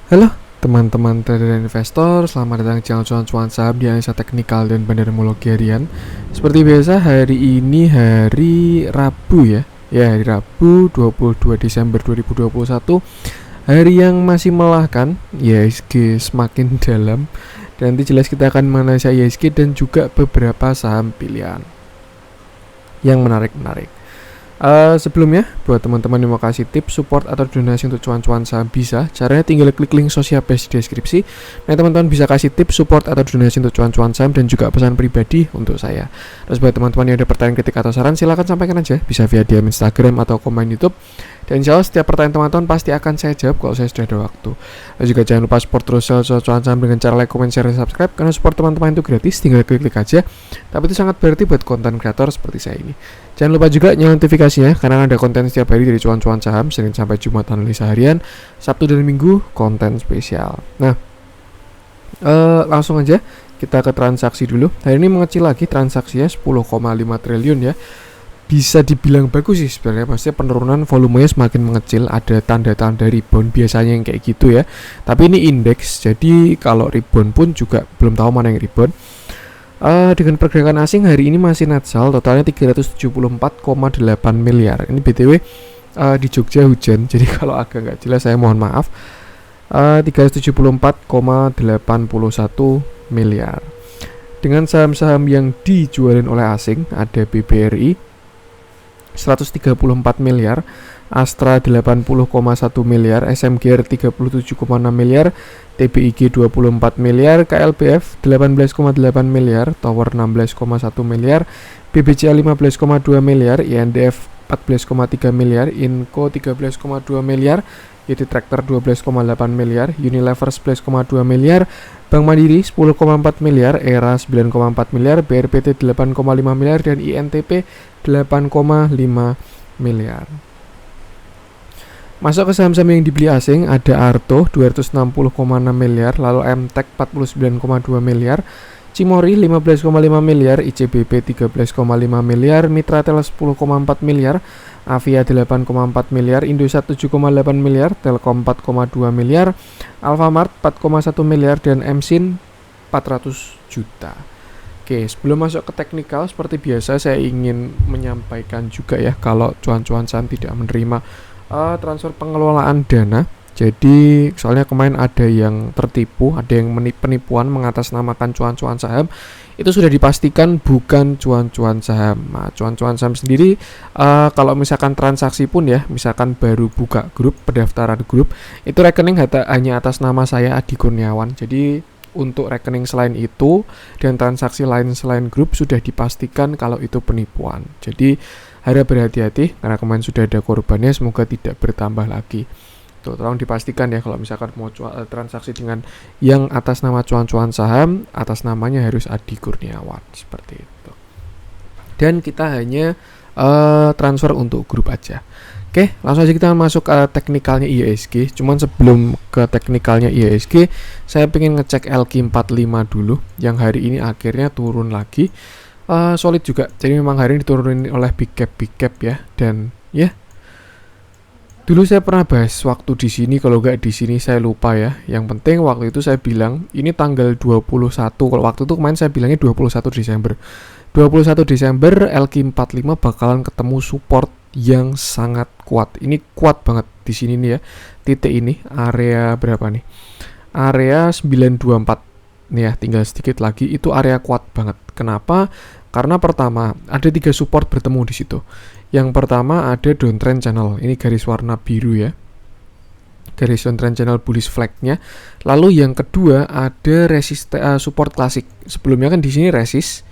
Halo teman-teman trader dan investor, selamat datang di channel cuan-cuan saham di analisa teknikal dan bandarmologi harian. Seperti biasa, hari ini hari Rabu ya. Ya, hari Rabu 22 Desember 2021. Hari yang masih melelahkan, IHSG semakin dalam. Dan nanti jelas kita akan menganalisa IHSG dan juga beberapa saham pilihan yang menarik-menarik. Sebelumnya, buat teman-teman yang mau kasih tips, support, atau donasi untuk cuan-cuan saham bisa. Caranya tinggal klik link sosial base di deskripsi. Nah, teman-teman bisa kasih tips, support, atau donasi untuk cuan-cuan saham dan juga pesan pribadi untuk saya. Terus buat teman-teman yang ada pertanyaan, kritik, atau saran, silahkan sampaikan aja. Bisa via DM Instagram atau komen YouTube. Dan insya Allah setiap pertanyaan teman-teman pasti akan saya jawab kalau saya sudah ada waktu. Dan juga jangan lupa support terus cuan saham dengan cara like, comment, share, dan subscribe. Karena support teman-teman itu gratis, tinggal klik-klik aja. Tapi itu sangat berarti buat konten kreator seperti saya ini. Jangan lupa juga nyalain notifikasinya, karena ada konten setiap hari dari cuan-cuan saham, Senin sampai Jumat analisa harian, Sabtu dan Minggu konten spesial. Nah, langsung aja kita ke transaksi dulu. Hari ini mengecil lagi transaksinya 10,5 triliun ya. Bisa dibilang bagus sih sebenarnya, maksudnya penurunan volumenya semakin mengecil, ada tanda-tanda rebound biasanya yang kayak gitu ya. Tapi ini indeks, jadi kalau rebound pun juga belum tahu mana yang rebound. Dengan pergerakan asing hari ini masih net sell, totalnya 374,8 miliar. Ini BTW di Jogja hujan, jadi kalau agak nggak jelas saya mohon maaf. 374,81 miliar. Dengan saham-saham yang dijualin oleh asing ada BBRI 134 miliar, Astra 80,1 miliar, SMGR 37,6 miliar, TBIG 24 miliar, KLBF 18,8 miliar, Tower 16,1 miliar, BBCA 15,2 miliar, INDF 14,3 miliar, Inco 13,2 miliar, YT Tractor 12,8 miliar, Unilever 11,2 miliar, Bank Mandiri 10,4 miliar, ERA 9,4 miliar, BRPT 8,5 miliar, dan INTP 8,5 miliar. Masuk ke saham-saham yang dibeli asing, ada Arto 260,6 miliar, lalu MTEK 49,2 miliar, Cimori 15,5 miliar, ICBP 13,5 miliar, Mitratel 10,4 miliar, Avia 8,4 miliar, Indosat 7,8 miliar, Telkom 4,2 miliar, Alfamart 4,1 miliar, dan Msin 400 juta. Oke, sebelum masuk ke teknikal, seperti biasa saya ingin menyampaikan juga ya, kalau cuan-cuan saham tidak menerima transfer pengelolaan dana. Jadi soalnya kemarin ada yang tertipu, ada yang penipuan mengatasnamakan cuan-cuan saham. Itu sudah dipastikan bukan cuan-cuan saham. Nah, cuan-cuan saham sendiri kalau misalkan transaksi pun ya, misalkan baru buka grup, pendaftaran grup, itu rekening hanya atas nama saya Adi Kurniawan. Jadi untuk rekening selain itu dan transaksi lain selain grup sudah dipastikan kalau itu penipuan. Jadi harap berhati-hati karena kemarin sudah ada korbannya, semoga tidak bertambah lagi. Tuh, tolong dipastikan ya kalau misalkan mau transaksi dengan yang atas nama cuan-cuan saham, atas namanya harus Adi Kurniawan seperti itu. Dan kita hanya transfer untuk grup aja. Oke, langsung aja kita masuk ke teknikalnya IHSG. Cuman sebelum ke teknikalnya IHSG, saya pengen ngecek LQ45 dulu, yang hari ini akhirnya turun lagi. Solid juga. Jadi memang hari ini diturunin oleh big cap ya. Dan ya, dulu saya pernah bahas waktu di sini, kalau nggak di sini saya lupa ya. Yang penting waktu itu saya bilang ini tanggal 21. Kalau waktu itu kemarin saya bilangnya 21 Desember. 21 Desember LQ45 bakalan ketemu support yang sangat kuat. Ini kuat banget di sini nih ya. Titik ini area berapa nih? Area 924. Nih ya, tinggal sedikit lagi itu area kuat banget. Kenapa? Karena pertama, ada 3 support bertemu di situ. Yang pertama ada downtrend channel. Ini garis warna biru ya. Garis downtrend channel bullish flag-nya. Lalu yang kedua ada support klasik. Sebelumnya kan di sini resist.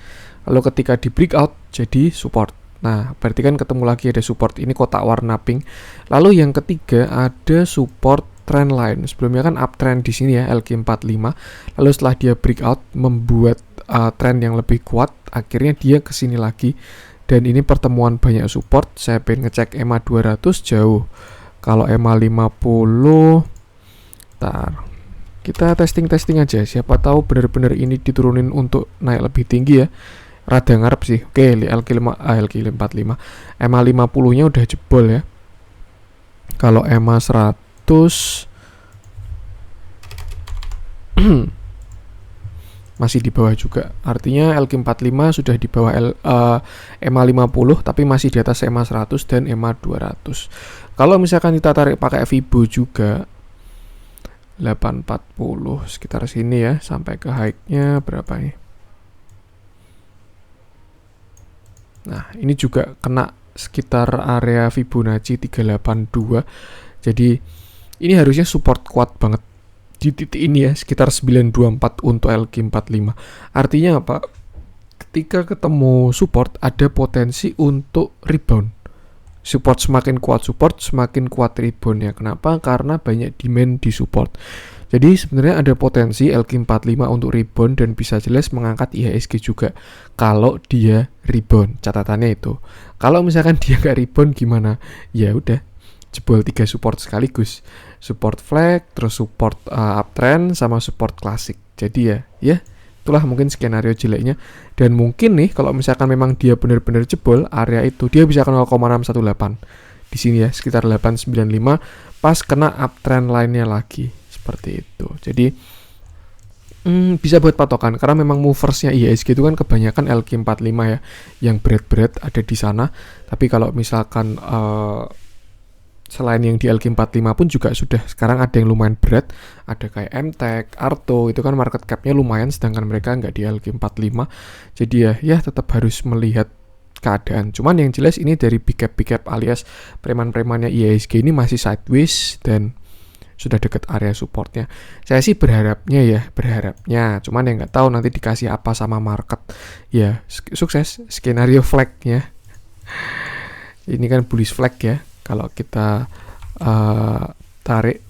Lalu ketika di breakout jadi support. Nah, berarti kan ketemu lagi ada support, ini kotak warna pink. Lalu yang ketiga ada support trend line. Sebelumnya kan uptrend di sini ya, LQ45. Lalu setelah dia breakout membuat trend yang lebih kuat, akhirnya dia kesini lagi. Dan ini pertemuan banyak support. Saya pengen ngecek EMA 200 jauh. Kalau EMA 50, kita testing aja. Siapa tahu benar-benar ini diturunin untuk naik lebih tinggi ya. Rada ngarep sih. Oke, LQ45. EMA 50-nya udah jebol ya. Kalau EMA 100 masih di bawah juga. Artinya LQ45 sudah di bawah EMA 50 tapi masih di atas EMA 100 dan EMA 200. Kalau misalkan kita tarik pakai Fibo juga 840 sekitar sini ya, sampai ke high-nya berapa ini? Nah, ini juga kena sekitar area Fibonacci 382. Jadi ini harusnya support kuat banget di titik ini ya, sekitar 924 untuk LQ45. Artinya apa? Ketika ketemu support ada potensi untuk rebound. Support semakin kuat rebound ya. Kenapa? Karena banyak demand di support. Jadi sebenarnya ada potensi LQ45 untuk rebound dan bisa jelas mengangkat IHSG juga kalau dia rebound. Catatannya itu. Kalau misalkan dia nggak rebound gimana? Ya udah, jebol 3 support sekaligus. Support flag, terus support uptrend sama support klasik. Jadi ya itulah mungkin skenario jeleknya. Dan mungkin nih kalau misalkan memang dia benar-benar jebol area itu, dia bisa ke 0,618 di sini ya, sekitar 895 pas kena uptrend lainnya lagi seperti itu. Jadi bisa buat patokan karena memang moversnya IHSG itu kan kebanyakan LQ45 ya, yang berat-berat ada di sana. Tapi kalau misalkan selain yang di LQ45 pun juga sudah sekarang ada yang lumayan berat, ada kayak MTech, Arto, itu kan market cap-nya lumayan sedangkan mereka nggak di LQ45. Jadi ya tetap harus melihat keadaan. Cuman yang jelas ini dari big cap alias preman-premannya IHSG ini masih sideways dan sudah deket area supportnya. Saya sih berharapnya, cuman yang nggak tahu nanti dikasih apa sama market. Ya sukses skenario flag-nya. Ini kan bullish flag ya. Kalau kita tarik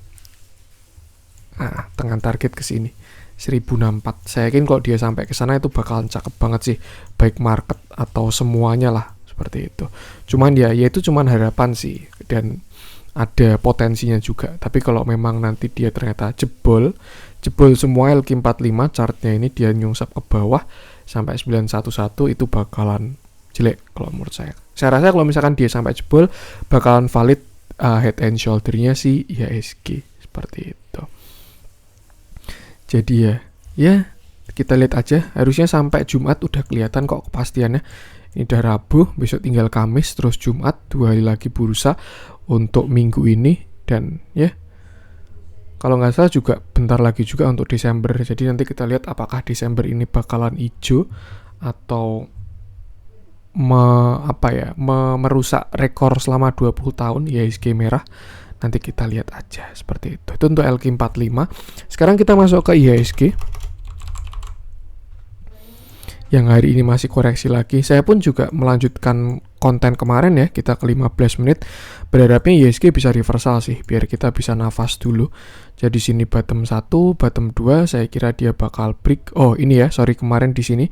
dengan target ke sini 1064, saya yakin kalau dia sampai ke sana itu bakalan cakep banget sih, baik market atau semuanya lah seperti itu. Cuman ya itu cuman harapan sih dan ada potensinya juga. Tapi kalau memang nanti dia ternyata jebol semua LQ45 chartnya ini, dia nyungsap ke bawah sampai 911, itu bakalan jelek kalau menurut saya. Saya rasa kalau misalkan dia sampai jebol bakalan valid head and shoulder-nya si IHSG seperti itu. Jadi ya kita lihat aja, harusnya sampai Jumat udah kelihatan kok kepastiannya. Ini udah Rabu, besok tinggal Kamis, terus Jumat, 2 hari lagi bursa untuk minggu ini. Dan ya kalau nggak salah juga bentar lagi juga untuk Desember. Jadi nanti kita lihat apakah Desember ini bakalan hijau atau merusak rekor selama 20 tahun IHSG merah. Nanti kita lihat aja seperti itu. Itu untuk LQ45. Sekarang kita masuk ke IHSG yang hari ini masih koreksi lagi. Saya pun juga melanjutkan konten kemarin ya, kita ke 15 menit. Berharapnya IHSG bisa reversal sih, biar kita bisa nafas dulu. Jadi sini bottom 1, bottom 2, saya kira dia bakal break. Oh ini ya, sorry, kemarin di sini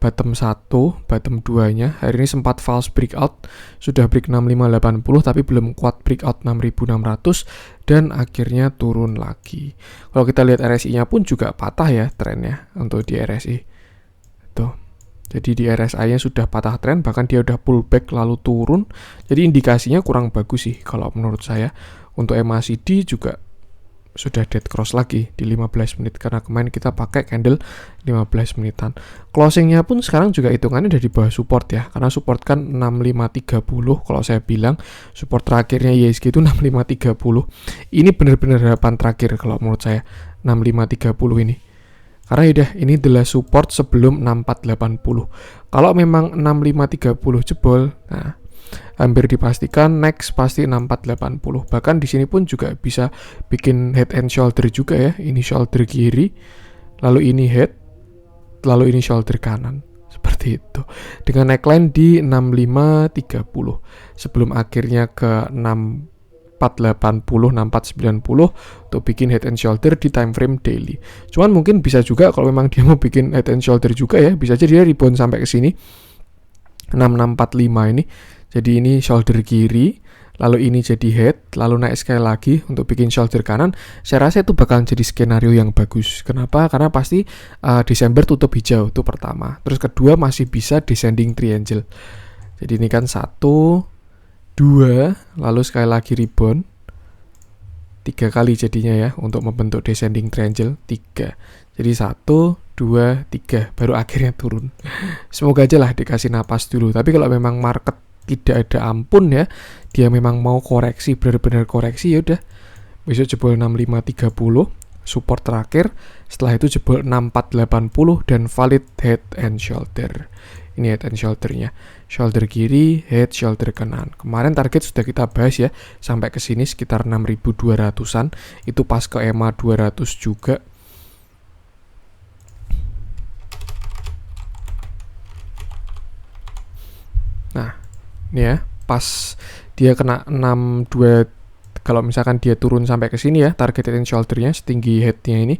bottom 1, bottom 2-nya. Hari ini sempat false breakout, sudah break 6580 tapi belum kuat breakout 6600 dan akhirnya turun lagi. Kalau kita lihat RSI-nya pun juga patah ya trennya untuk di RSI. Tuh. Jadi di RSI-nya sudah patah tren, bahkan dia udah pullback lalu turun. Jadi indikasinya kurang bagus sih kalau menurut saya. Untuk MACD juga sudah dead cross lagi di 15 menit karena kemarin kita pakai candle 15 menitan. Closingnya pun sekarang juga hitungannya udah di bawah support ya, karena support kan 6530. Kalau saya bilang support terakhirnya IHSG itu 6530. Ini benar-benar harapan terakhir kalau menurut saya, 6530 ini. Karena udah ini adalah support sebelum 6480. Kalau memang 6530 jebol, nah hampir dipastikan next pasti 6480. Bahkan di sini pun juga bisa bikin head and shoulder juga ya. Ini shoulder kiri, lalu ini head, lalu ini shoulder kanan. Seperti itu. Dengan neckline di 6530 sebelum akhirnya ke 6480, 6490 untuk bikin head and shoulder di time frame daily. Cuman mungkin bisa juga kalau memang dia mau bikin head and shoulder juga ya, bisa aja dia rebound sampai ke sini 6645 ini. Jadi ini shoulder kiri, lalu ini jadi head, lalu naik sekali lagi untuk bikin shoulder kanan. Saya rasa itu bakalan jadi skenario yang bagus. Kenapa? Karena pasti Desember tutup hijau, itu pertama. Terus kedua masih bisa descending triangle. Jadi ini kan 1, 2, lalu sekali lagi rebound. 3 kali jadinya ya untuk membentuk descending triangle 3. Jadi 1, 2, 3 baru akhirnya turun. Semoga aja lah dikasih napas dulu. Tapi kalau memang market tidak ada ampun ya, dia memang mau koreksi, benar-benar koreksi, ya udah besok jebol 6530 support terakhir, setelah itu jebol 6480 dan valid head and shoulder. Ini head and shouldernya, shoulder kiri, head shoulder kanan. Kemarin target sudah kita bahas ya, sampai ke sini sekitar 6200-an, itu pas ke EMA 200 juga. Nah, ini ya, pas dia kena 62, kalau misalkan dia turun sampai ke sini ya, target head and shouldernya setinggi headnya ini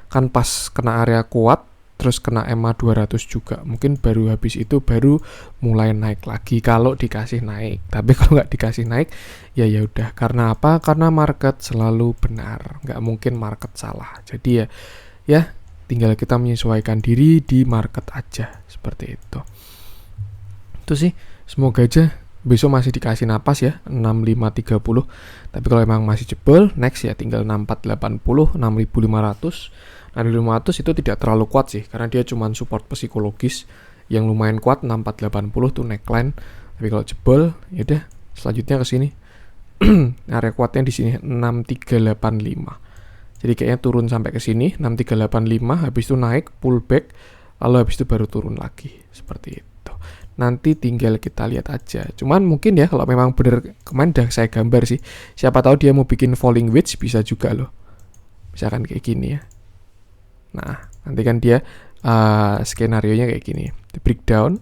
kan pas kena area kuat, terus kena EMA 200 juga. Mungkin baru habis itu baru mulai naik lagi kalau dikasih naik. Tapi kalau nggak dikasih naik, ya udah. Karena apa? Karena market selalu benar, nggak mungkin market salah. Jadi ya tinggal kita menyesuaikan diri di market aja, seperti itu. Itu sih, semoga aja besok masih dikasih napas ya, 6530. Tapi kalau emang masih jebol, next ya tinggal 6480, 6500. 6500 itu tidak terlalu kuat sih, karena dia cuma support psikologis. Yang lumayan kuat 6480 tuh neckline. Tapi kalau jebol, ya udah selanjutnya ke sini. Area kuatnya di sini 6385. Jadi kayaknya turun sampai ke sini 6385, habis itu naik pullback, lalu habis itu baru turun lagi. Seperti itu. Nanti tinggal kita lihat aja. Cuman mungkin ya kalau memang bener, kemarin udah saya gambar sih. Siapa tahu dia mau bikin falling wedge, bisa juga loh. Misalkan kayak gini ya. Nah, nanti kan dia skenario-nya kayak gini. Di breakdown,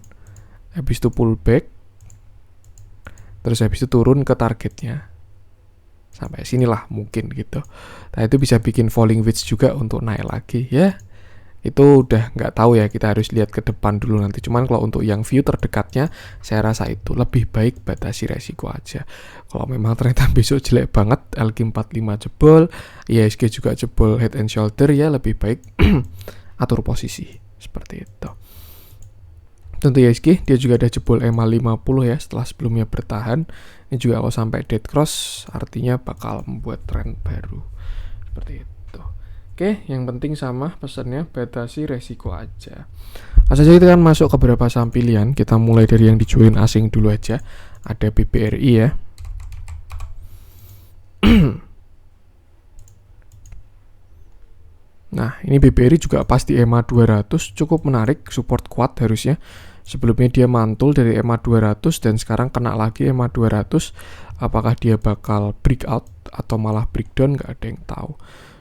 habis itu pullback, terus habis itu turun ke targetnya. Sampai sinilah mungkin gitu. Nah, itu bisa bikin falling wedge juga untuk naik lagi ya. Itu udah nggak tahu ya, kita harus lihat ke depan dulu nanti. Cuman kalau untuk yang view terdekatnya, saya rasa itu lebih baik batasi resiko aja. Kalau memang ternyata besok jelek banget, LQ45 jebol, IHSG juga jebol head and shoulder, ya lebih baik atur posisi seperti itu. Tentu IHSG dia juga ada jebol EMA 50 ya, setelah sebelumnya bertahan. Ini juga kalau sampai dead cross artinya bakal membuat tren baru seperti itu. Oke, yang penting sama pesannya, batasi resiko aja. Langsung saja kita kan masuk ke beberapa saham pilihan. Kita mulai dari yang dijualin asing dulu aja. Ada BBRI ya. Nah, ini BBRI juga pasti EMA 200, cukup menarik, support kuat harusnya. Sebelumnya dia mantul dari EMA 200 dan sekarang kena lagi EMA 200. Apakah dia bakal breakout atau malah breakdown, nggak ada yang tahu.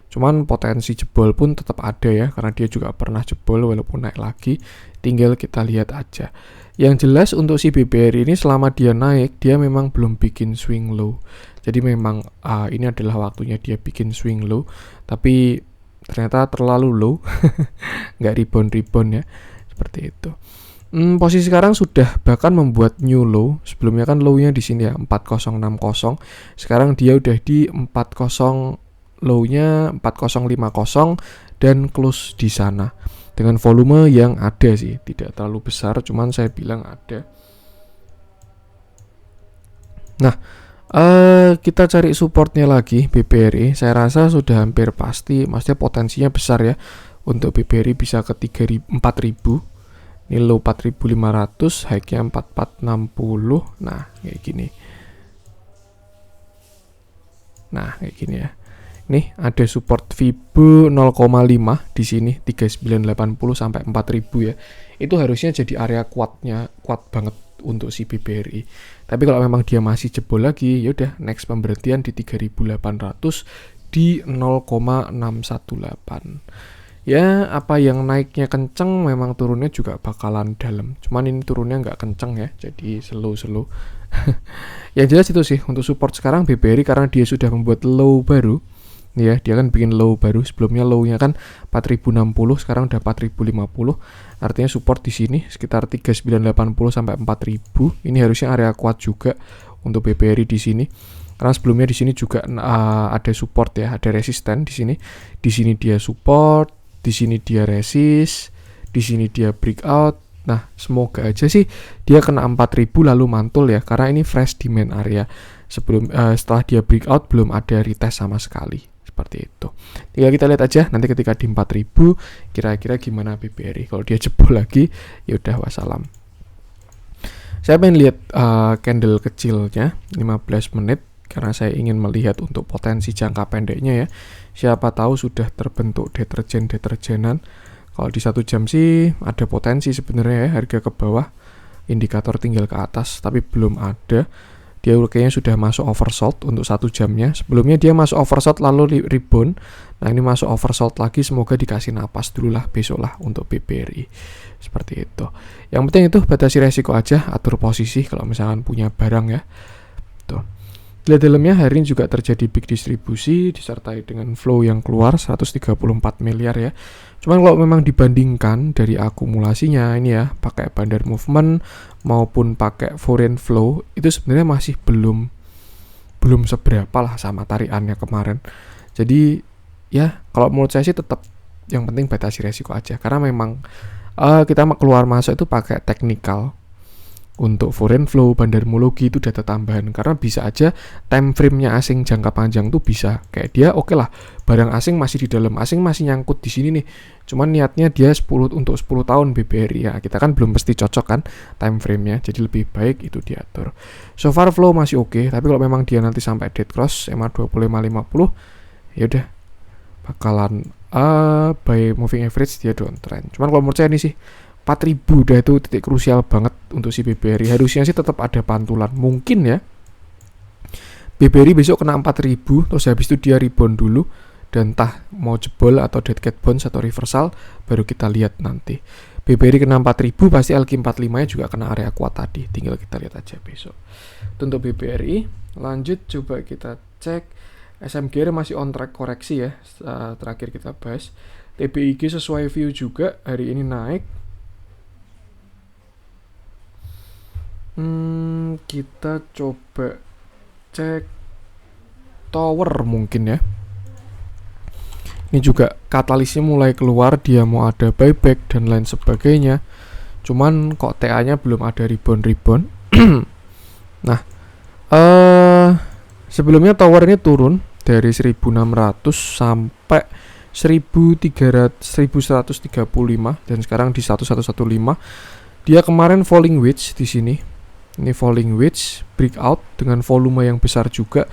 Cuman potensi jebol pun tetap ada ya, karena dia juga pernah jebol walaupun naik lagi. Tinggal kita lihat aja. Yang jelas untuk si BBRI ini selama dia naik, dia memang belum bikin swing low. Jadi memang ini adalah waktunya dia bikin swing low. Tapi ternyata terlalu low, nggak rebound ya, seperti itu. Posisi sekarang sudah bahkan membuat new low. Sebelumnya kan low-nya di sini ya 4060. Sekarang dia udah di 40, low-nya 4050 dan close di sana. Dengan volume yang ada sih, tidak terlalu besar, cuman saya bilang ada. Nah, kita cari supportnya lagi BBRI. Saya rasa sudah hampir pasti, maksudnya potensinya besar ya untuk BBRI bisa ke 4000. Ini low 4500, high-nya 4460. Nah, kayak gini. Nah, kayak gini ya. Nih, ada support Fibo 0,5 di sini 3980 sampai 4000 ya. Itu harusnya jadi area kuatnya, kuat banget untuk si BBRI. Tapi kalau memang dia masih jebol lagi, yaudah next pemberhentian di 3800 di 0,618. Ya, apa yang naiknya kenceng memang turunnya juga bakalan dalam. Cuman ini turunnya nggak kenceng ya, jadi slow. Yang jelas itu sih untuk support sekarang BBRI, karena dia sudah membuat low baru. Ya, dia kan bikin low baru. Sebelumnya low-nya kan 4060, sekarang udah 4050. Artinya support di sini sekitar 3980 sampai 4000. Ini harusnya area kuat juga untuk BBRI di sini. Karena sebelumnya di sini juga ada support ya, ada resisten di sini. Di sini dia support, di sini dia resist, di sini dia breakout. Nah, semoga aja sih dia kena 4000 lalu mantul ya, karena ini fresh di main area. Setelah dia breakout belum ada retest sama sekali. Seperti itu. Tinggal kita lihat aja nanti ketika di 4000 kira-kira gimana BBRI. Kalau dia jebol lagi, ya udah wassalam. Saya pengen lihat candle kecilnya 15 menit karena saya ingin melihat untuk potensi jangka pendeknya ya. Siapa tahu sudah terbentuk deterjenan. Kalau di 1 jam sih ada potensi sebenarnya ya, harga ke bawah, indikator tinggal ke atas, tapi belum ada. Dia kayaknya sudah masuk oversold untuk 1 jamnya. Sebelumnya dia masuk oversold lalu rebound. Nah ini masuk oversold lagi, semoga dikasih napas dulu lah besok lah untuk BBRI. Seperti itu. Yang penting itu batasi resiko aja, atur posisi kalau misalkan punya barang ya. Tuh. Di dalamnya hari ini juga terjadi big distribusi disertai dengan flow yang keluar 134 miliar ya. Cuman kalau memang dibandingkan dari akumulasinya ini ya, pakai bandar movement maupun pakai foreign flow itu sebenarnya masih belum seberapa lah sama tarikannya kemarin. Jadi ya kalau menurut saya sih tetap yang penting batasi resiko aja, karena memang kita keluar masuk itu pakai teknikal. Untuk foreign flow, bandarmologi itu data tambahan, karena bisa aja time frame-nya asing jangka panjang tuh bisa kayak dia oke lah, barang asing masih di dalam, asing masih nyangkut di sini nih, cuman niatnya dia untuk 10 tahun BBRI ya, kita kan belum pasti cocok kan time frame-nya, jadi lebih baik itu diatur. So far flow masih oke, tapi kalau memang dia nanti sampai dead cross MA 2550 ya udah bakalan by moving average dia downtrend. Cuman kalau menurut saya ini sih 4000 udah itu titik krusial banget untuk si BBRI. Harusnya sih tetap ada pantulan. Mungkin ya BBRI besok kena 4000, terus habis itu dia rebound dulu, dan entah mau jebol atau dead cat bounce atau reversal baru kita lihat nanti. BBRI kena 4000 pasti LQ45 nya juga kena area kuat tadi. Tinggal kita lihat aja besok. Itu untuk BBRI. Lanjut coba kita cek SMGR masih on track koreksi ya. Terakhir kita bahas. TBIG sesuai view juga hari ini naik. Kita coba cek tower mungkin ya. Ini juga katalisnya mulai keluar, dia mau ada buyback dan lain sebagainya. Cuman kok TA-nya belum ada rebound. Nah, sebelumnya tower ini turun dari 1600 sampai 1135 dan sekarang di 1115. Dia kemarin falling wedge di sini. Ini falling wedge breakout dengan volume yang besar juga.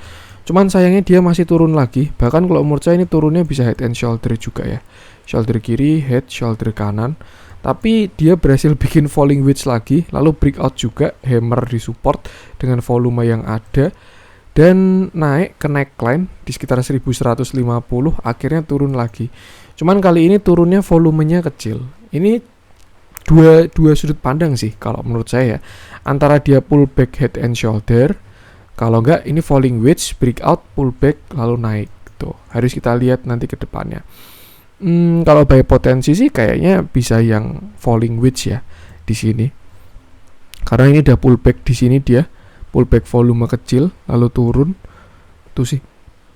Cuman sayangnya dia masih turun lagi. Bahkan kalau menurut saya ini turunnya bisa head and shoulder juga ya. Shoulder kiri, head, shoulder kanan. Tapi dia berhasil bikin falling wedge lagi, lalu breakout juga, hammer di support dengan volume yang ada, dan naik ke neckline di sekitar 1150, akhirnya turun lagi. Cuman kali ini turunnya volumenya kecil. Ini dua sudut pandang sih kalau menurut saya, antara dia pullback head and shoulder, kalau enggak ini falling wedge breakout pullback lalu naik tuh. Harus kita lihat nanti ke depannya. Kalau by potensi sih kayaknya bisa yang falling wedge ya di sini, karena ini udah pullback di sini, dia pullback volume kecil lalu turun tuh sih.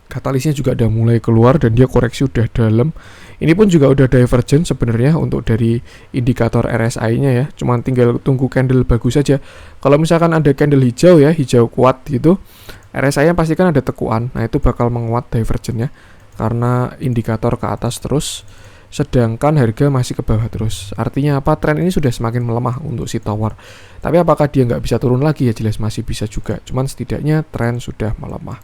Katalisnya juga udah mulai keluar dan dia koreksi udah dalam. Ini pun juga udah divergent sebenarnya untuk dari indikator RSI-nya ya. Cuman tinggal tunggu candle bagus saja. Kalau misalkan ada candle hijau ya, hijau kuat gitu, RSI-nya pasti kan ada tekuan. Nah, itu bakal menguat divergentnya karena indikator ke atas terus, sedangkan harga masih ke bawah terus. Artinya apa? Tren ini sudah semakin melemah untuk si tower. Tapi apakah dia nggak bisa turun lagi? Ya jelas masih bisa juga. Cuman setidaknya tren sudah melemah.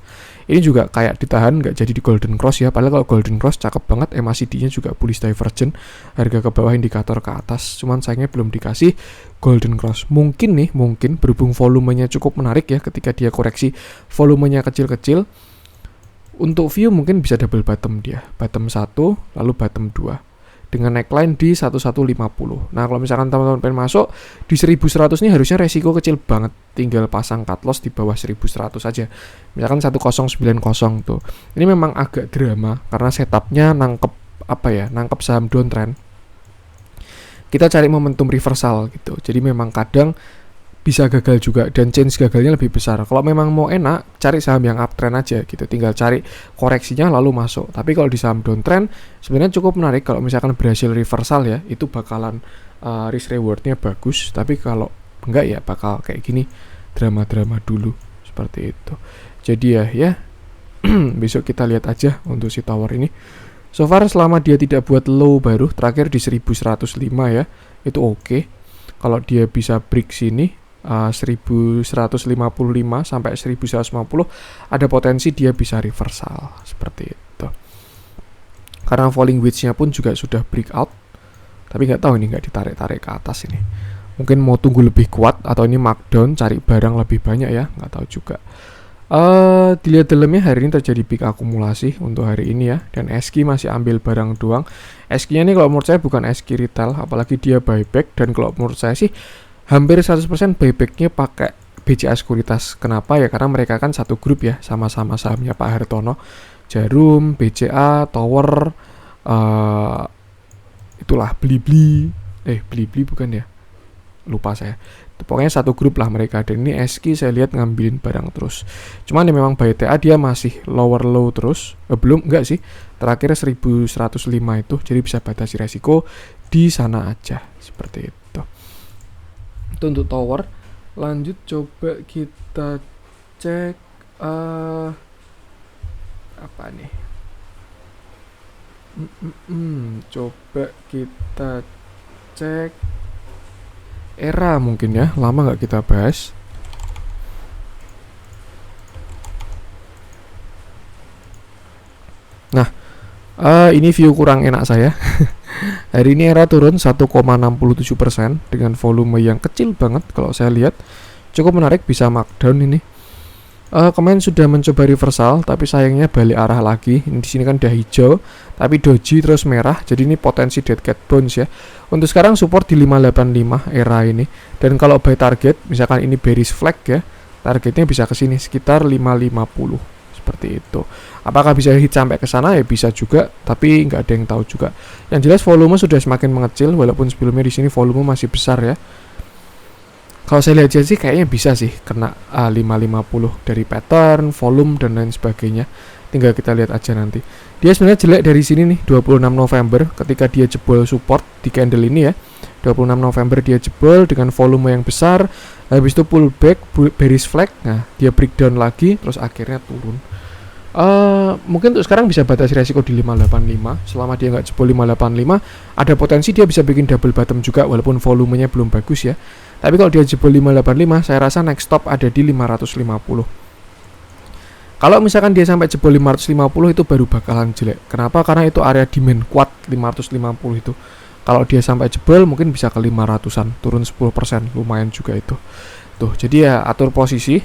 Ini juga kayak ditahan nggak jadi di golden cross ya. Padahal kalau golden cross cakep banget, MACD-nya juga bullish divergent, harga ke bawah indikator ke atas. Cuman sayangnya belum dikasih golden cross. Mungkin berhubung volumenya cukup menarik ya, ketika dia koreksi volumenya kecil-kecil, untuk view mungkin bisa double bottom dia. Bottom 1 lalu bottom 2 dengan neckline di 1150. Nah, kalau misalkan teman-teman pengen masuk di 1100 ini harusnya resiko kecil banget. Tinggal pasang cut loss di bawah 1100 aja. Misalkan 1090 tuh. Ini memang agak drama karena setupnya nangkep saham downtrend. Kita cari momentum reversal gitu. Jadi memang kadang bisa gagal juga, dan chance gagalnya lebih besar. Kalau memang mau enak, cari saham yang uptrend aja gitu, tinggal cari koreksinya lalu masuk. Tapi kalau di saham downtrend sebenarnya cukup menarik kalau misalkan berhasil reversal ya, itu bakalan risk rewardnya bagus. Tapi kalau enggak ya bakal kayak gini, drama-drama dulu seperti itu. Jadi ya besok kita lihat aja untuk si tower ini. So far selama dia tidak buat low baru, terakhir di 1105 ya, itu oke. Kalau dia bisa break sini 1155 sampai 1150, ada potensi dia bisa reversal seperti itu. Karena falling wedge-nya pun juga sudah breakout, tapi nggak tahu ini nggak ditarik-tarik ke atas ini. Mungkin mau tunggu lebih kuat atau ini markdown cari barang lebih banyak ya, nggak tahu juga. Dilihat dalamnya hari ini terjadi peak akumulasi untuk hari ini ya, dan SQ masih ambil barang doang. SQ-nya ini kalau menurut saya bukan SQ retail, apalagi dia buyback, dan kalau menurut saya sih hampir 100% buybacknya pakai BCA Sekuritas. Kenapa ya? Karena mereka kan satu grup ya, sama-sama sahamnya Pak Hartono. Jarum, BCA, Tower, itulah Blibli. Blibli bukan ya? Lupa saya. Pokoknya satu grup lah mereka. Dan ini SQ saya lihat ngambilin barang terus. Cuman ya memang BTA dia masih lower low terus. Belum, enggak sih. Terakhir 1105 itu. Jadi bisa batasi resiko di sana aja. Seperti itu. Itu untuk tower. Lanjut coba kita cek apa nih? Coba kita cek Era mungkin ya, lama nggak kita bahas. Nah, ini view kurang enak saya. Hari ini Era turun 1,67% dengan volume yang kecil banget. Kalau saya lihat cukup menarik, bisa markdown ini. Kemarin sudah mencoba reversal, tapi sayangnya balik arah lagi. Ini di sini kan udah hijau, tapi doji terus merah. Jadi ini potensi dead cat bounce ya. Untuk sekarang support di 585 Era ini. Dan kalau buy target, misalkan ini bearish flag ya, targetnya bisa ke sini sekitar 550 seperti itu. Apakah bisa hit sampai ke sana? Ya bisa juga, tapi nggak ada yang tahu juga. Yang jelas volume sudah semakin mengecil, walaupun sebelumnya di sini volume masih besar ya. Kalau saya lihat sih kayaknya bisa sih kena 550 dari pattern, volume, dan lain sebagainya. Tinggal kita lihat aja nanti. Dia sebenarnya jelek dari sini nih, 26 November ketika dia jebol support di candle ini ya. 26 November dia jebol dengan volume yang besar, habis itu pullback, bearish flag. Nah, dia breakdown lagi, terus akhirnya turun. Mungkin untuk sekarang bisa batasi resiko di 585. Selama dia nggak jebol 585, ada potensi dia bisa bikin double bottom juga, walaupun volumenya belum bagus ya. Tapi kalau dia jebol 585, saya rasa next stop ada di 550. Kalau misalkan dia sampai jebol 550 itu baru bakalan jelek. Kenapa? Karena itu area demand kuat 550 itu. Kalau dia sampai jebol mungkin bisa ke 500-an, turun 10%, lumayan juga itu. Tuh, jadi ya atur posisi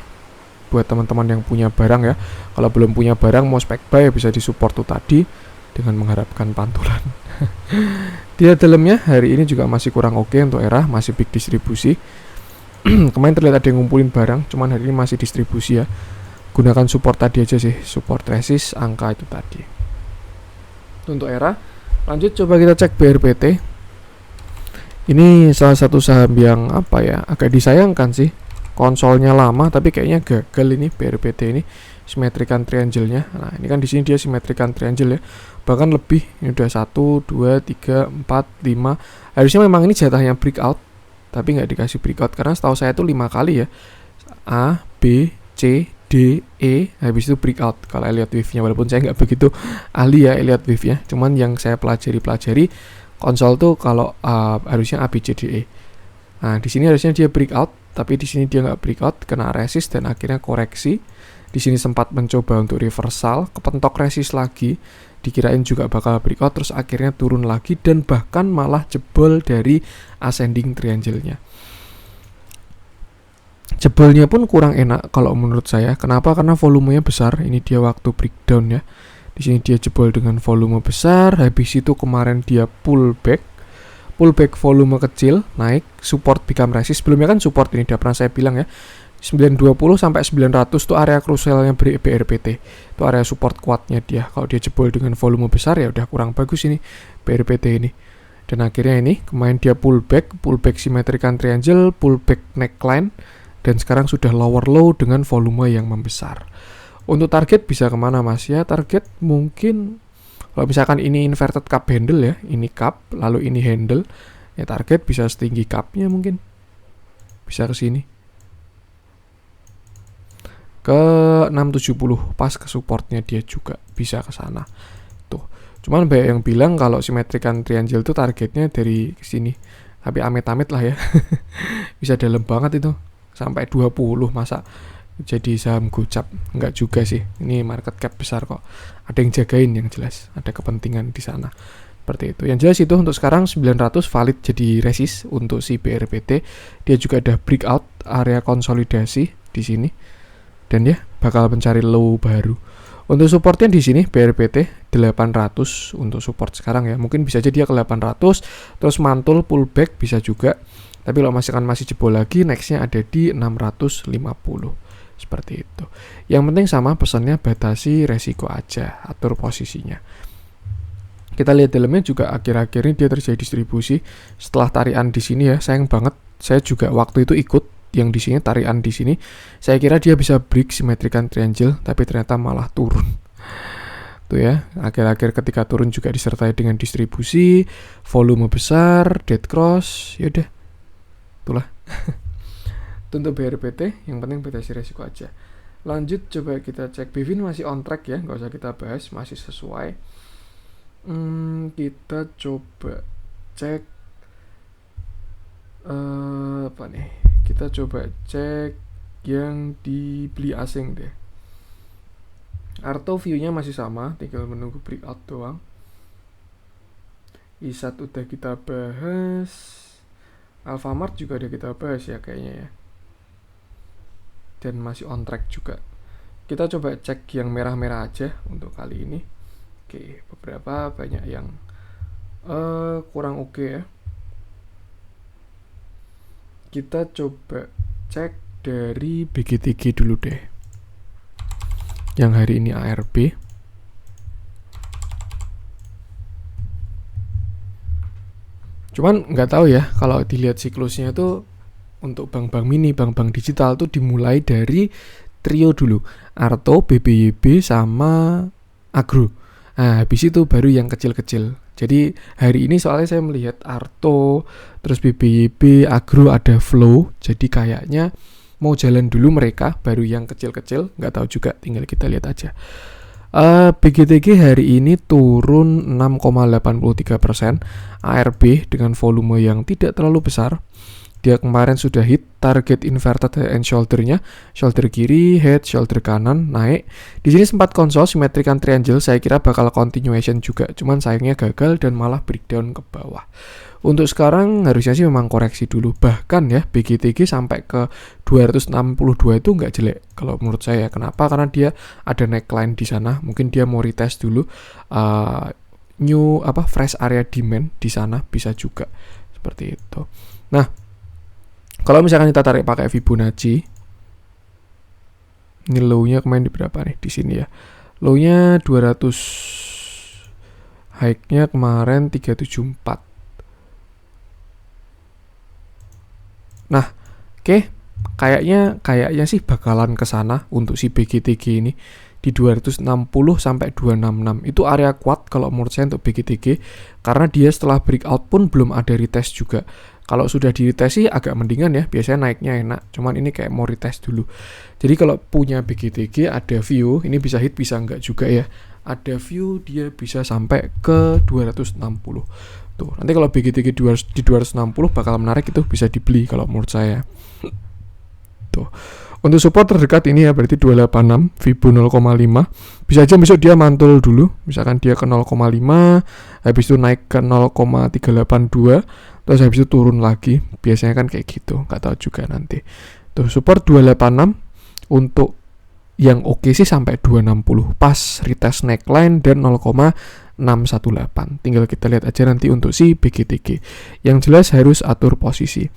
buat teman-teman yang punya barang ya. Kalau belum punya barang mau spek buy bisa disupport tuh tadi dengan mengharapkan pantulan. Dia dalamnya hari ini juga masih kurang oke untuk Era, masih big distribusi. Kemarin terlihat ada yang ngumpulin barang, cuman hari ini masih distribusi ya. Gunakan support tadi aja sih, support resist angka itu tadi. Untuk Era, lanjut coba kita cek BRPT. Ini salah satu saham yang apa ya, agak disayangkan sih. Konsolnya lama tapi kayaknya gagal ini BRPT ini, simetrikan triangle-nya. Nah, ini kan di sini dia simetrikan triangle ya. Bahkan lebih, ini udah 1 2 3 4 5. Harusnya memang ini jatahnya breakout, tapi nggak dikasih breakout karena setahu saya itu 5 kali ya. A, B, C, D, E, habis itu breakout kalau Elliott Wave-nya, walaupun saya nggak begitu ahli ya Elliott Wave-nya. Cuman yang saya pelajari konsol tuh kalau harusnya A, B, C, D, E. Nah, di sini harusnya dia breakout, tapi di sini dia nggak breakout, kena resist dan akhirnya koreksi. Di sini sempat mencoba untuk reversal, kepentok resist lagi, dikirain juga bakal breakout, terus akhirnya turun lagi dan bahkan malah jebol dari ascending triangle-nya. Jebolnya pun kurang enak kalau menurut saya. Kenapa? Karena volumenya besar. Ini dia waktu breakdown ya. Di sini dia jebol dengan volume besar, habis itu kemarin dia pullback volume kecil, naik, support become resist. Sebelumnya kan support ini udah pernah saya bilang ya. 920 sampai 900 itu area krusialnya BRPT. Itu area support kuatnya dia. Kalau dia jebol dengan volume besar ya udah kurang bagus ini BRPT ini. Dan akhirnya ini kemarin dia pullback symmetrical triangle, pullback neckline, dan sekarang sudah lower low dengan volume yang membesar. Untuk target bisa kemana mas? Ya target mungkin kalau misalkan ini inverted cup handle ya, ini cup lalu ini handle, ya target bisa setinggi cupnya mungkin, bisa ke sini ke 670 pas ke supportnya dia juga bisa ke sana tuh. Cuman banyak yang bilang kalau symmetrical triangle itu targetnya dari sini, tapi amit-amit lah ya. Bisa dalam banget itu sampai 20, masa jadi saham gocap? Enggak juga sih, ini market cap besar kok, ada yang jagain, yang jelas ada kepentingan di sana seperti itu. Yang jelas itu untuk sekarang 900 valid jadi resist untuk si BRPT. Dia juga ada breakout area konsolidasi di sini dan ya bakal mencari low baru. Untuk supportnya di sini BRPT 800 untuk support sekarang ya. Mungkin bisa aja dia ke 800 terus mantul pullback bisa juga. Tapi kalau masih jebol lagi, nextnya ada di 650 seperti itu. Yang penting sama pesannya, batasi resiko aja, atur posisinya. Kita lihat dalamnya juga akhir-akhir ini dia terjadi distribusi setelah tarian di sini ya. Sayang banget, saya juga waktu itu ikut yang di sini tarian di sini. Saya kira dia bisa break symmetrical triangle, tapi ternyata malah turun. Tuh ya, akhir-akhir ketika turun juga disertai dengan distribusi, volume besar, dead cross, yaudah. Itulah. Untuk BRPT, yang penting batasi resiko aja. Lanjut coba kita cek Bivin masih on track ya, nggak usah kita bahas, masih sesuai. Kita coba cek apa nih? Kita coba cek yang dibeli asing deh. Arto view-nya masih sama, tinggal menunggu breakout doang. Isat udah kita bahas. Alfamart juga udah kita bahas ya kayaknya ya. Dan masih on track juga. Kita coba cek yang merah-merah aja untuk kali ini. Oke, beberapa banyak yang kurang oke ya. Kita coba cek dari BGTG dulu deh. Yang hari ini ARB. Cuman nggak tahu ya, kalau dilihat siklusnya itu untuk bank-bank mini, bank-bank digital tuh dimulai dari trio dulu. Arto, BBYB, sama Agro. Nah, habis itu baru yang kecil-kecil. Jadi hari ini soalnya saya melihat Arto, terus BBYB, Agro ada flow. Jadi kayaknya mau jalan dulu mereka, baru yang kecil-kecil. Nggak tahu juga, tinggal kita lihat aja. BGTG hari ini turun 6,83%. ARB dengan volume yang tidak terlalu besar. Dia kemarin sudah hit target inverted head and shoulder-nya, shoulder kiri, head, shoulder kanan, naik. Di sini sempat konsol symmetrical triangle, saya kira bakal continuation juga, cuman sayangnya gagal dan malah breakdown ke bawah. Untuk sekarang harusnya sih memang koreksi dulu, bahkan ya BGTG sampai ke 262 itu nggak jelek kalau menurut saya. Kenapa? Karena dia ada neckline di sana, mungkin dia mau retest dulu fresh area demand di sana, bisa juga seperti itu. Nah, kalau misalkan kita tarik pakai Fibonacci, ini low-nya kemarin di berapa nih? Di sini ya. Low-nya 200, high-nya kemarin 374. Nah, oke, kayaknya sih bakalan ke sana untuk si BGTG ini di 260 sampai 266. Itu area kuat kalau menurut saya untuk BGTG, karena dia setelah breakout pun belum ada retest juga. Kalau sudah di retest sih agak mendingan ya, biasanya naiknya enak. Cuman ini kayak mau retest dulu. Jadi kalau punya BGTG ada view, ini bisa hit bisa enggak juga ya. Ada view dia bisa sampai ke 260. Tuh, nanti kalau BGTG di 260 bakal menarik, itu bisa dibeli kalau menurut saya. Tuh. Untuk support terdekat ini ya berarti 286, Fibo 0,5. Bisa aja besok dia mantul dulu, misalkan dia ke 0,5, habis itu naik ke 0,382, terus habis itu turun lagi. Biasanya kan kayak gitu, nggak tahu juga nanti. Tuh, support 286 untuk yang oke sih sampai 260 pas retest neckline dan 0,618. Tinggal kita lihat aja nanti untuk si BGTG. Yang jelas harus atur posisi.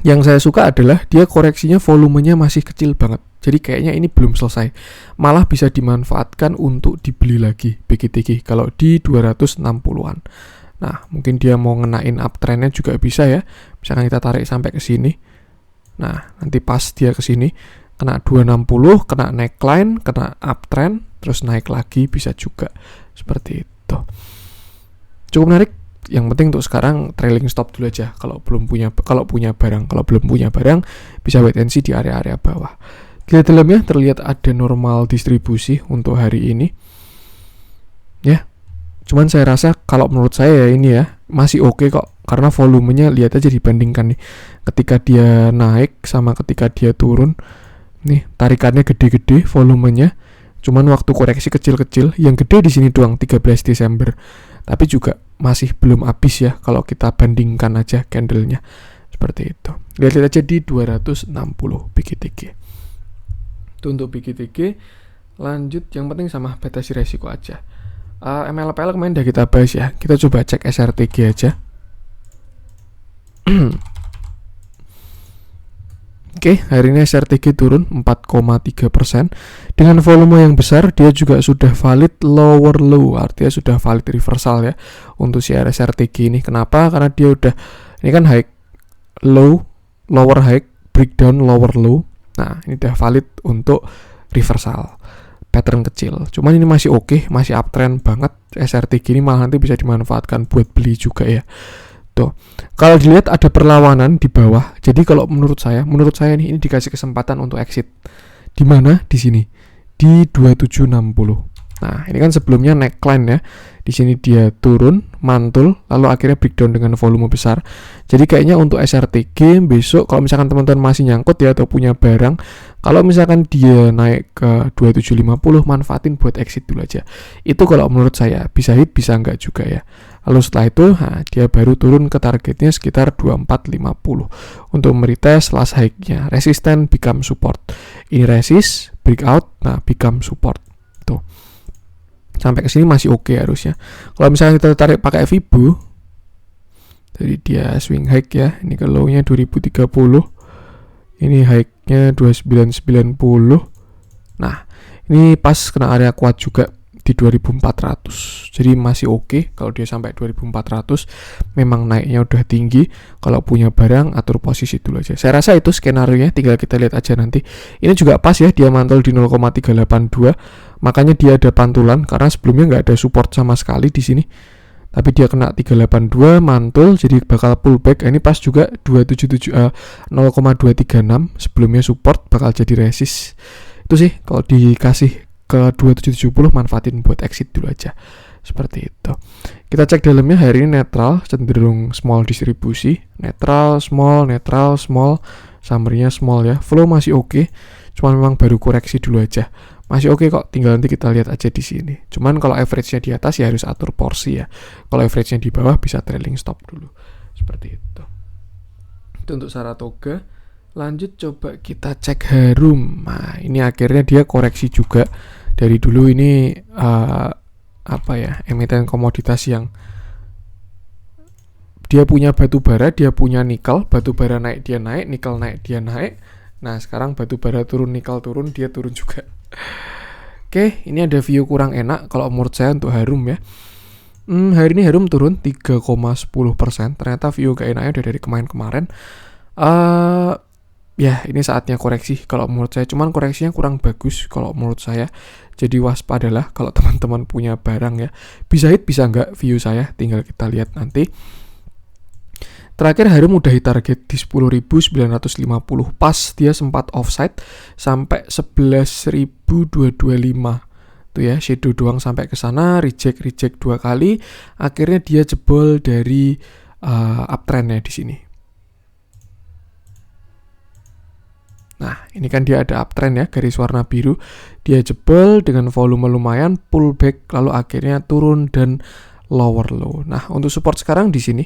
Yang saya suka adalah dia koreksinya volumenya masih kecil banget. Jadi kayaknya ini belum selesai. Malah bisa dimanfaatkan untuk dibeli lagi BGTG kalau di 260-an. Nah, mungkin dia mau ngenain uptrendnya juga bisa ya. Misalkan kita tarik sampai ke sini. Nah, nanti pas dia ke sini kena 260, kena neckline, kena uptrend, terus naik lagi bisa juga. Seperti itu. Cukup menarik. Yang penting untuk sekarang trailing stop dulu aja kalau belum punya barang. Kalau belum punya barang bisa wait and see di area-area bawah. Kita dalamnya terlihat ada normal distribusi untuk hari ini. Ya. Cuman saya rasa kalau menurut saya ini ya masih oke kok, karena volumenya lihat aja dibandingkan nih. Ketika dia naik sama ketika dia turun. Nih, tarikannya gede-gede volumenya. Cuman waktu koreksi kecil-kecil, yang gede di sini doang 13 Desember. Tapi juga masih belum habis ya kalau kita bandingkan aja candlenya. Seperti itu. Lihat aja di 260 BGTG. Itu untuk BGTG. Lanjut, yang penting sama batasi resiko aja. MLPL kemarin udah kita bahas ya. Kita coba cek SRTG aja. Oke, hari ini SRTG turun 4,3%. Dengan volume yang besar, dia juga sudah valid lower low, artinya sudah valid reversal ya untuk si SRTG ini. Kenapa? Karena dia udah, ini kan high, low, lower high, breakdown, lower low. Nah, ini udah valid untuk reversal, pattern kecil. Cuman ini masih oke, masih uptrend banget. SRTG ini malah nanti bisa dimanfaatkan buat beli juga ya. Tuh, kalau dilihat ada perlawanan di bawah. Jadi kalau menurut saya nih ini dikasih kesempatan untuk exit. Di mana? Di sini. Di 2760. Nah, ini kan sebelumnya neckline ya. Di sini dia turun, mantul, lalu akhirnya breakdown dengan volume besar. Jadi kayaknya untuk SRTG besok kalau misalkan teman-teman masih nyangkut ya atau punya barang, kalau misalkan dia naik ke 2750, manfaatin buat exit dulu aja. Itu kalau menurut saya, bisa hit bisa enggak juga ya. Lalu setelah itu, dia baru turun ke targetnya sekitar 2450 untuk meretest last high-nya. Resisten become support. Ini resist, breakout, nah become support. Tuh. Sampai ke sini masih oke harusnya. Kalau misalnya kita tarik pakai Fibo, jadi dia swing high ya. Ini ke low-nya 2030. Ini high-nya 2990. Nah, ini pas kena area kuat juga di 2400. Jadi masih oke kalau dia sampai 2400. Memang naiknya udah tinggi. Kalau punya barang atur posisi dulu aja. Saya rasa itu skenario-nya, tinggal kita lihat aja nanti. Ini juga pas ya, dia mantul di 0,382. Makanya dia ada pantulan karena sebelumnya nggak ada support sama sekali di sini. Tapi dia kena 382 mantul, jadi bakal pullback. Ini pas juga 0,236 sebelumnya support, bakal jadi resist. Itu sih kalau dikasih ke 2770 manfaatin buat exit dulu aja. Seperti itu. Kita cek dalamnya hari ini netral, cenderung small distribusi. Netral, small, summary-nya small ya. Flow masih oke. Cuman memang baru koreksi dulu aja. Masih oke kok, tinggal nanti kita lihat aja di sini. Cuman kalau average-nya di atas ya harus atur porsi ya. Kalau average-nya di bawah bisa trailing stop dulu. Seperti itu. Itu untuk Saratoga. Lanjut coba kita cek Harum. Nah, ini akhirnya dia koreksi juga. Dari dulu ini emiten komoditas yang dia punya batu bara, dia punya nikel, batu bara naik dia naik, nikel naik dia naik. Nah, sekarang batu bara turun, nikel turun, dia turun juga. Oke, ini ada view kurang enak kalau menurut saya untuk Harum ya. Hari ini Harum turun 3,10%. Ternyata view gak enaknya udah dari kemarin-kemarin. Ya, ini saatnya koreksi kalau menurut saya. Cuman koreksinya kurang bagus kalau menurut saya. Jadi waspadalah kalau teman-teman punya barang ya. Bisa hit, bisa enggak view saya. Tinggal kita lihat nanti. Terakhir Harum udah target di 10.950. Pas dia sempat offside sampai 11.225. Tuh ya, shadow doang sampai ke sana, reject 2 kali. Akhirnya dia jebol dari uptrendnya di sini. Nah, ini kan dia ada uptrend ya, garis warna biru. Dia jebol dengan volume lumayan, pullback, lalu akhirnya turun dan lower low. Nah, untuk support sekarang di sini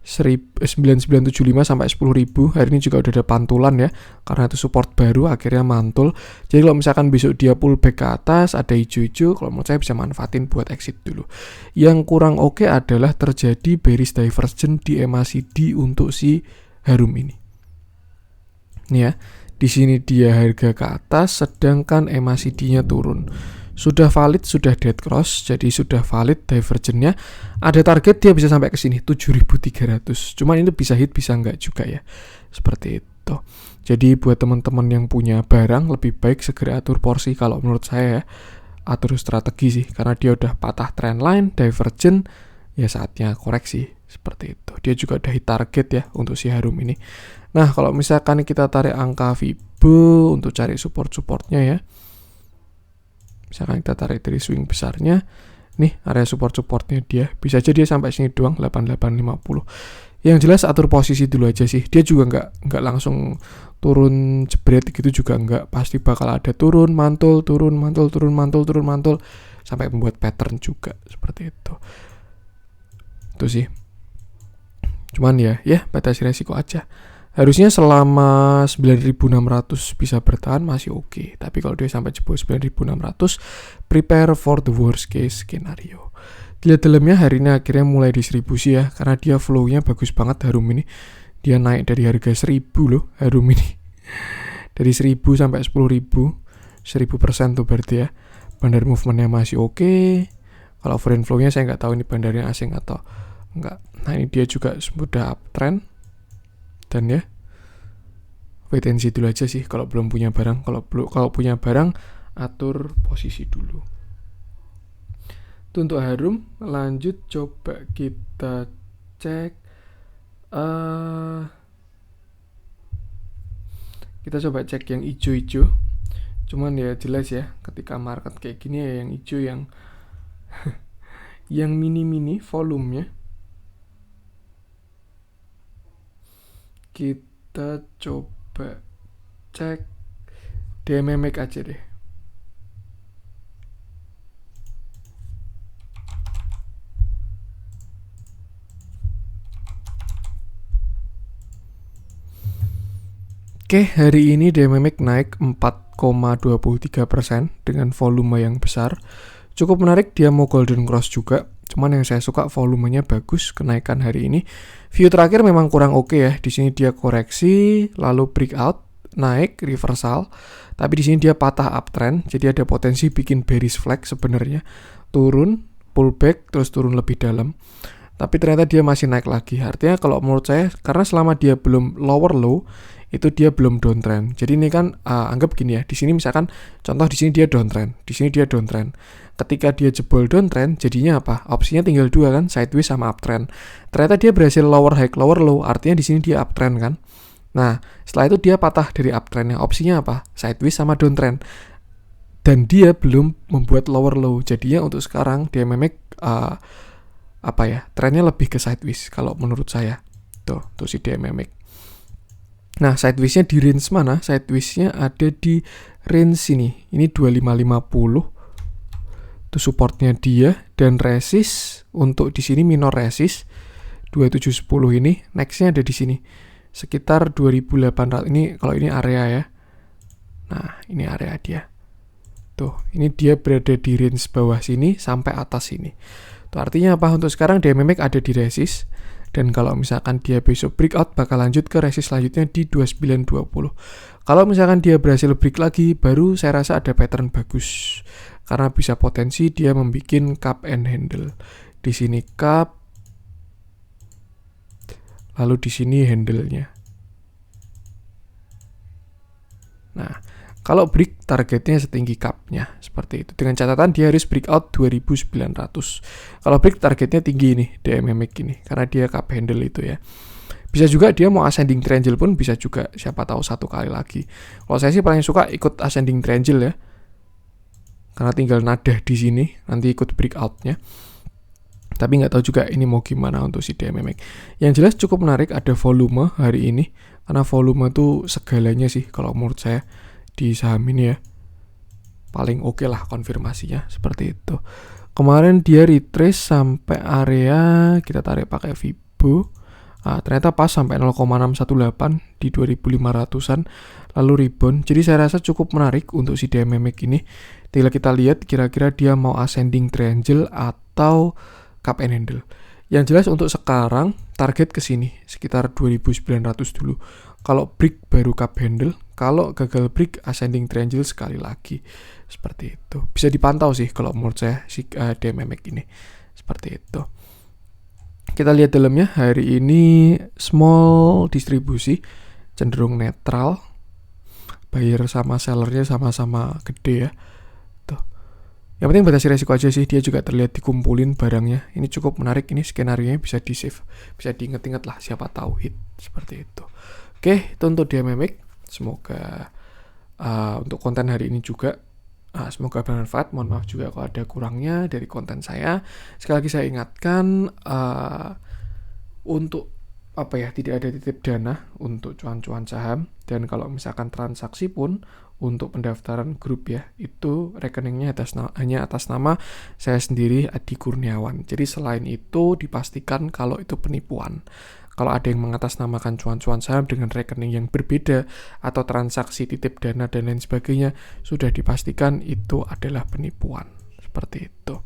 9975 sampai 10.000. Hari ini juga udah ada pantulan ya, karena itu support baru akhirnya mantul. Jadi kalau misalkan besok dia pullback ke atas, ada hijau-hijau, kalau menurut saya bisa manfaatin buat exit dulu. Yang kurang oke adalah terjadi bearish divergence di MACD untuk si Harum ini. Nih ya. Di sini dia harga ke atas, sedangkan MACD-nya turun. sudah valid, sudah dead cross, jadi sudah valid divergennya. Ada target dia bisa sampai ke sini 7.300. Cuman ini bisa hit bisa enggak juga ya. Seperti itu. Jadi buat teman-teman yang punya barang lebih baik segera atur porsi kalau menurut saya ya. Atur strategi sih karena dia udah patah trendline, divergen, ya saatnya koreksi. Seperti itu. Dia juga udah hit target ya untuk si Harum ini. Nah, kalau misalkan kita tarik angka Fibo untuk cari support-supportnya ya. Misalkan kita tarik dari swing besarnya, nih area support-supportnya dia. Bisa aja dia sampai sini doang, 8850. Yang jelas atur posisi dulu aja sih. Dia juga nggak langsung turun jebret gitu juga nggak. Pasti bakal ada turun, mantul, turun, mantul, turun, mantul, turun, mantul. Sampai membuat pattern juga. Seperti itu. Itu sih. Cuman ya batasi resiko aja. Harusnya selama 9.600 bisa bertahan masih oke. Tapi kalau dia sampai jebol 9.600, prepare for the worst case scenario. Dilihat dalamnya hari ini akhirnya mulai distribusi ya. Karena dia flow-nya bagus banget Harum ini. Dia naik dari harga 1.000 loh Harum ini. Dari 1.000 sampai 10.000. 1.000% tuh berarti ya. Bandar movement-nya masih oke. Kalau foreign flow-nya saya nggak tahu ini bandarnya asing atau enggak. Nah ini dia juga sudah uptrend. Dan ya wait and see dulu aja sih kalau belum punya barang. Kalau punya barang atur posisi dulu. Itu untuk Harum. Lanjut coba kita cek kita coba cek yang hijau-hijau. Cuman ya jelas ya ketika market kayak gini ya yang hijau yang yang mini-mini volumenya. Kita coba cek DMMX aja deh. Oke, hari ini DMMX naik 4,23% dengan volume yang besar. Cukup menarik, dia mau golden cross juga. Cuman yang saya suka volumenya bagus kenaikan hari ini. View terakhir memang kurang oke ya. Di sini dia koreksi, lalu breakout, naik, reversal. Tapi di sini dia patah uptrend, jadi ada potensi bikin bearish flag sebenarnya. Turun, pullback, terus turun lebih dalam. Tapi ternyata dia masih naik lagi. Artinya kalau menurut saya, karena selama dia belum lower low, itu dia belum downtrend. Jadi ini kan anggap gini ya. Di sini misalkan contoh di sini dia downtrend, di sini dia downtrend. Ketika dia jebol downtrend, jadinya apa? Opsinya tinggal dua kan, sideways sama uptrend. Ternyata dia berhasil lower high, lower low. Artinya di sini dia uptrend kan. Nah, setelah itu dia patah dari uptrendnya. Opsinya apa? Sideways sama downtrend. Dan dia belum membuat lower low. Jadinya untuk sekarang dia memek trennya lebih ke sideways kalau menurut saya. Tuh si DMMX. Nah, sideways-nya di range mana? Sideways-nya ada di range sini. Ini 2550. Itu supportnya dia dan resist untuk di sini minor resist 2710 ini. Next-nya ada di sini. Sekitar 2800. Ini kalau ini area ya. Nah, ini area dia. Tuh, ini dia berada di range bawah sini sampai atas sini. Tuh artinya apa? Untuk sekarang DMMX ada di resist. Dan kalau misalkan dia besok breakout bakal lanjut ke resist selanjutnya di 2920. Kalau misalkan dia berhasil break lagi, baru saya rasa ada pattern bagus. Karena bisa potensi dia membuat cup and handle. Di sini cup, lalu di sini handle-nya. Nah, kalau break targetnya setinggi cup-nya seperti itu. Dengan catatan dia harus breakout 2900. Kalau break targetnya tinggi nih DMMX ini karena dia cup handle itu ya. Bisa juga dia mau ascending triangle pun bisa juga, siapa tahu satu kali lagi. Kalau saya sih paling suka ikut ascending triangle ya. Karena tinggal nadah di sini nanti ikut breakout-nya. Tapi nggak tahu juga ini mau gimana untuk si DMMX. Yang jelas cukup menarik ada volume hari ini karena volume tuh segalanya sih kalau menurut saya. Di saham ini ya paling oke lah konfirmasinya seperti itu. Kemarin dia retrace sampai area, kita tarik pakai Fibo, ternyata pas sampai 0,618 di 2500-an lalu rebound. Jadi saya rasa cukup menarik untuk si DMMX ini. Tinggal kita lihat kira-kira dia mau ascending triangle atau cup and handle. Yang jelas untuk sekarang target ke sini sekitar 2900 dulu. Kalau break baru cup handle. Kalau gagal break, ascending triangle sekali lagi. Seperti itu. Bisa dipantau sih kalau menurut saya si DMMX ini. Seperti itu. Kita lihat dalamnya, hari ini small distribusi, cenderung netral. Buyer sama sellernya sama-sama gede ya. Tuh. Yang penting batasi resiko aja sih, dia juga terlihat dikumpulin barangnya. Ini cukup menarik, ini skenario-nya bisa di-save. Bisa diinget-inget lah, siapa tahu hit. Seperti itu. Oke, itu untuk DMMX. Semoga untuk konten hari ini juga semoga bermanfaat. Mohon maaf juga kalau ada kurangnya dari konten saya. Sekali lagi saya ingatkan untuk tidak ada titip dana untuk cuan-cuan saham, dan kalau misalkan transaksi pun untuk pendaftaran grup ya, itu rekeningnya hanya atas nama saya sendiri, Adi Kurniawan. Jadi selain itu dipastikan kalau itu penipuan. Kalau ada yang mengatasnamakan cuan-cuan saham dengan rekening yang berbeda atau transaksi titip dana dan lain sebagainya, sudah dipastikan itu adalah penipuan. Seperti itu.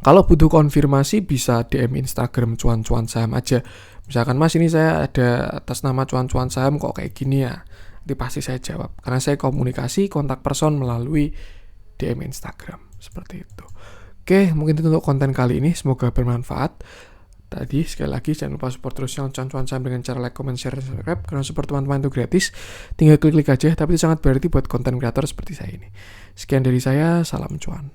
Kalau butuh konfirmasi bisa DM Instagram cuan-cuan saham aja. Misalkan Mas, ini saya ada atas nama cuan-cuan saham kok kayak gini ya. Nanti pasti saya jawab. Karena saya komunikasi kontak person melalui DM Instagram. Seperti itu. Oke, mungkin itu untuk konten kali ini. Semoga bermanfaat. Tadi sekali lagi jangan lupa support terus yang cuan-cuan saham dengan cara like, comment, share, dan subscribe. Karena support teman-teman itu gratis. Tinggal klik-klik aja, tapi itu sangat berarti buat konten kreator seperti saya ini. Sekian dari saya, salam cuan.